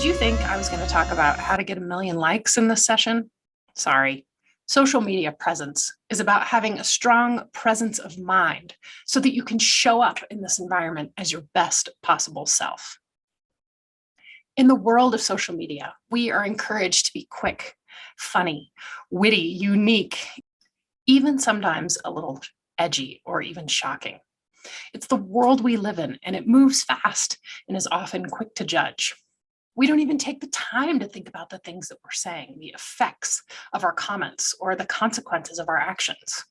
Did you think I was going to talk about how to get a million likes in this session? Sorry. Social media presence is about having a strong presence of mind so that you can show up in this environment as your best possible self. In the world of social media, we are encouraged to be quick, funny, witty, unique, even sometimes a little edgy or even shocking. It's the world we live in, and it moves fast and is often quick to judge. We don't even take the time to think about the things that we're saying, the effects of our comments, or the consequences of our actions.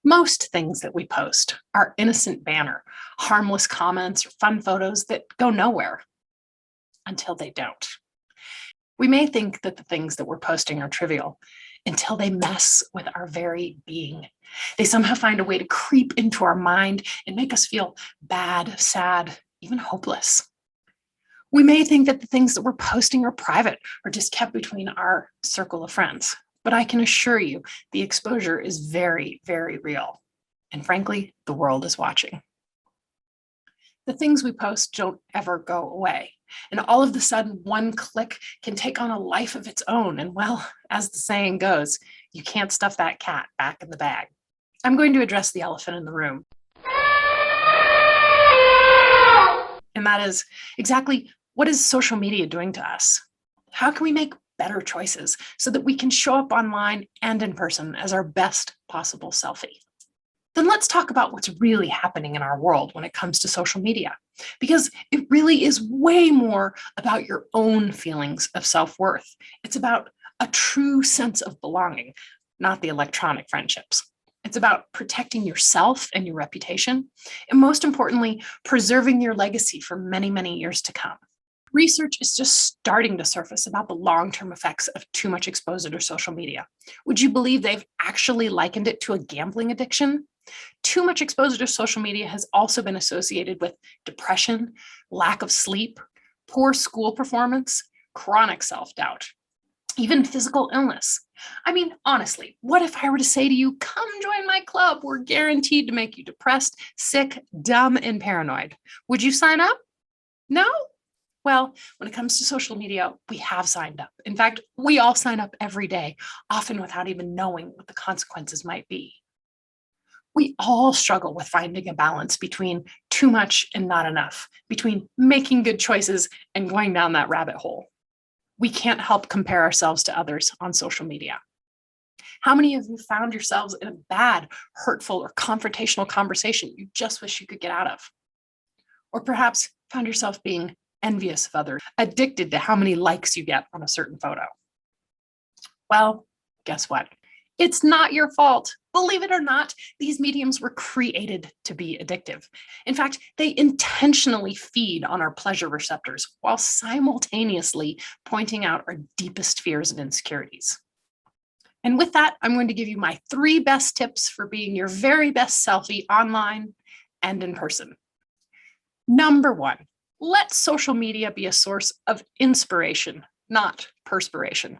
Most things that we post are innocent banter, harmless comments, or fun photos that go nowhere until they don't. We may think that the things that we're posting are trivial until they mess with our very being. They somehow find a way to creep into our mind and make us feel bad, sad, even hopeless. We may think that the things that we're posting are private or just kept between our circle of friends, but I can assure you the exposure is very, very real. And frankly, the world is watching. The things we post don't ever go away. And all of a sudden, one click can take on a life of its own. And well, as the saying goes, you can't stuff that cat back in the bag. I'm going to address the elephant in the room. And that is exactly, what is social media doing to us? How can we make better choices so that we can show up online and in person as our best possible selfie? Then let's talk about what's really happening in our world when it comes to social media, because it really is way more about your own feelings of self-worth. It's about a true sense of belonging, not the electronic friendships. It's about protecting yourself and your reputation, and most importantly, preserving your legacy for many, many years to come. Research is just starting to surface about the long-term effects of too much exposure to social media. Would you believe they've actually likened it to a gambling addiction? Too much exposure to social media has also been associated with depression, lack of sleep, poor school performance, chronic self-doubt, even physical illness. I mean, honestly, what if I were to say to you, come join my club, we're guaranteed to make you depressed, sick, dumb, and paranoid? Would you sign up? No? Well, when it comes to social media, we have signed up. In fact, we all sign up every day, often without even knowing what the consequences might be. We all struggle with finding a balance between too much and not enough, between making good choices and going down that rabbit hole. We can't help compare ourselves to others on social media. How many of you found yourselves in a bad, hurtful, or confrontational conversation you just wish you could get out of? Or perhaps found yourself being envious of others, addicted to how many likes you get on a certain photo? Well, guess what? It's not your fault. Believe it or not, these mediums were created to be addictive. In fact, they intentionally feed on our pleasure receptors while simultaneously pointing out our deepest fears and insecurities. And with that, I'm going to give you my 3 best tips for being your very best selfie online and in person. Number 1, let social media be a source of inspiration, not perspiration.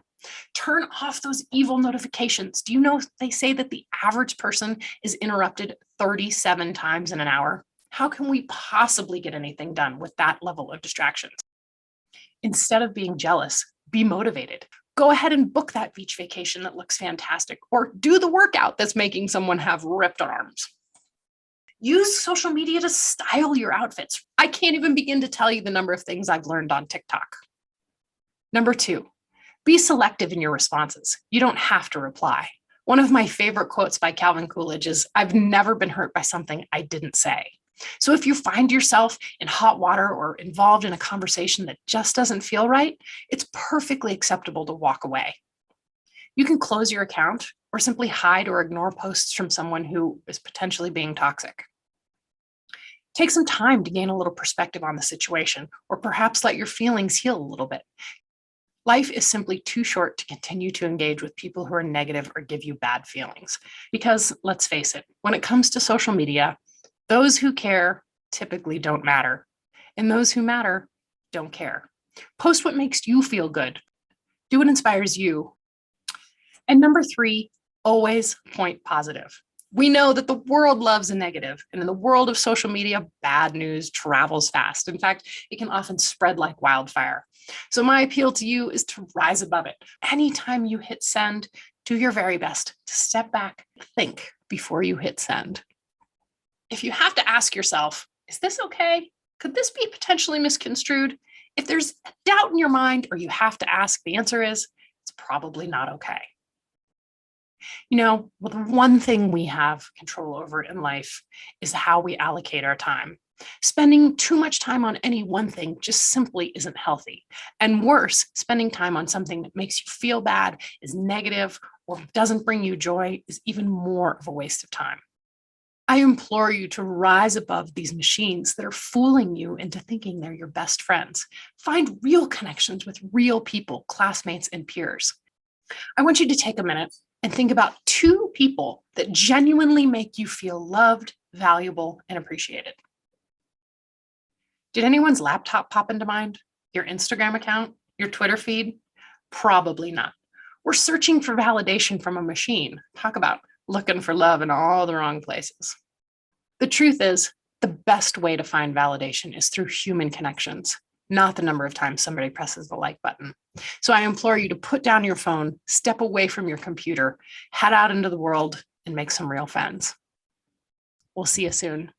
Turn off those evil notifications. Do you know they say that the average person is interrupted 37 times in an hour? How can we possibly get anything done with that level of distractions? Instead of being jealous, be motivated. Go ahead and book that beach vacation that looks fantastic, or do the workout that's making someone have ripped arms. Use social media to style your outfits. I can't even begin to tell you the number of things I've learned on TikTok. Number 2, be selective in your responses. You don't have to reply. One of my favorite quotes by Calvin Coolidge is, "I've never been hurt by something I didn't say." So if you find yourself in hot water or involved in a conversation that just doesn't feel right, it's perfectly acceptable to walk away. You can close your account or simply hide or ignore posts from someone who is potentially being toxic. Take some time to gain a little perspective on the situation, or perhaps let your feelings heal a little bit. Life is simply too short to continue to engage with people who are negative or give you bad feelings. Because let's face it, when it comes to social media, those who care typically don't matter, and those who matter don't care. Post what makes you feel good. Do what inspires you. And number 3, always point positive. We know that the world loves a negative, and in the world of social media, bad news travels fast. In fact, it can often spread like wildfire. So, my appeal to you is to rise above it. Anytime you hit send, do your very best to step back, think before you hit send. If you have to ask yourself, is this okay? Could this be potentially misconstrued? If there's a doubt in your mind or you have to ask, the answer is it's probably not okay. Well, the one thing we have control over in life is how we allocate our time. Spending too much time on any one thing just simply isn't healthy. And worse, spending time on something that makes you feel bad, is negative, or doesn't bring you joy is even more of a waste of time. I implore you to rise above these machines that are fooling you into thinking they're your best friends. Find real connections with real people, classmates, and peers. I want you to take a minute and think about 2 people that genuinely make you feel loved, valuable, and appreciated. Did anyone's laptop pop into mind? Your Instagram account? Your Twitter feed? Probably not. We're searching for validation from a machine. Talk about looking for love in all the wrong places. The truth is, the best way to find validation is through human connections, not the number of times somebody presses the like button. So I implore you to put down your phone, step away from your computer, head out into the world, and make some real friends. We'll see you soon.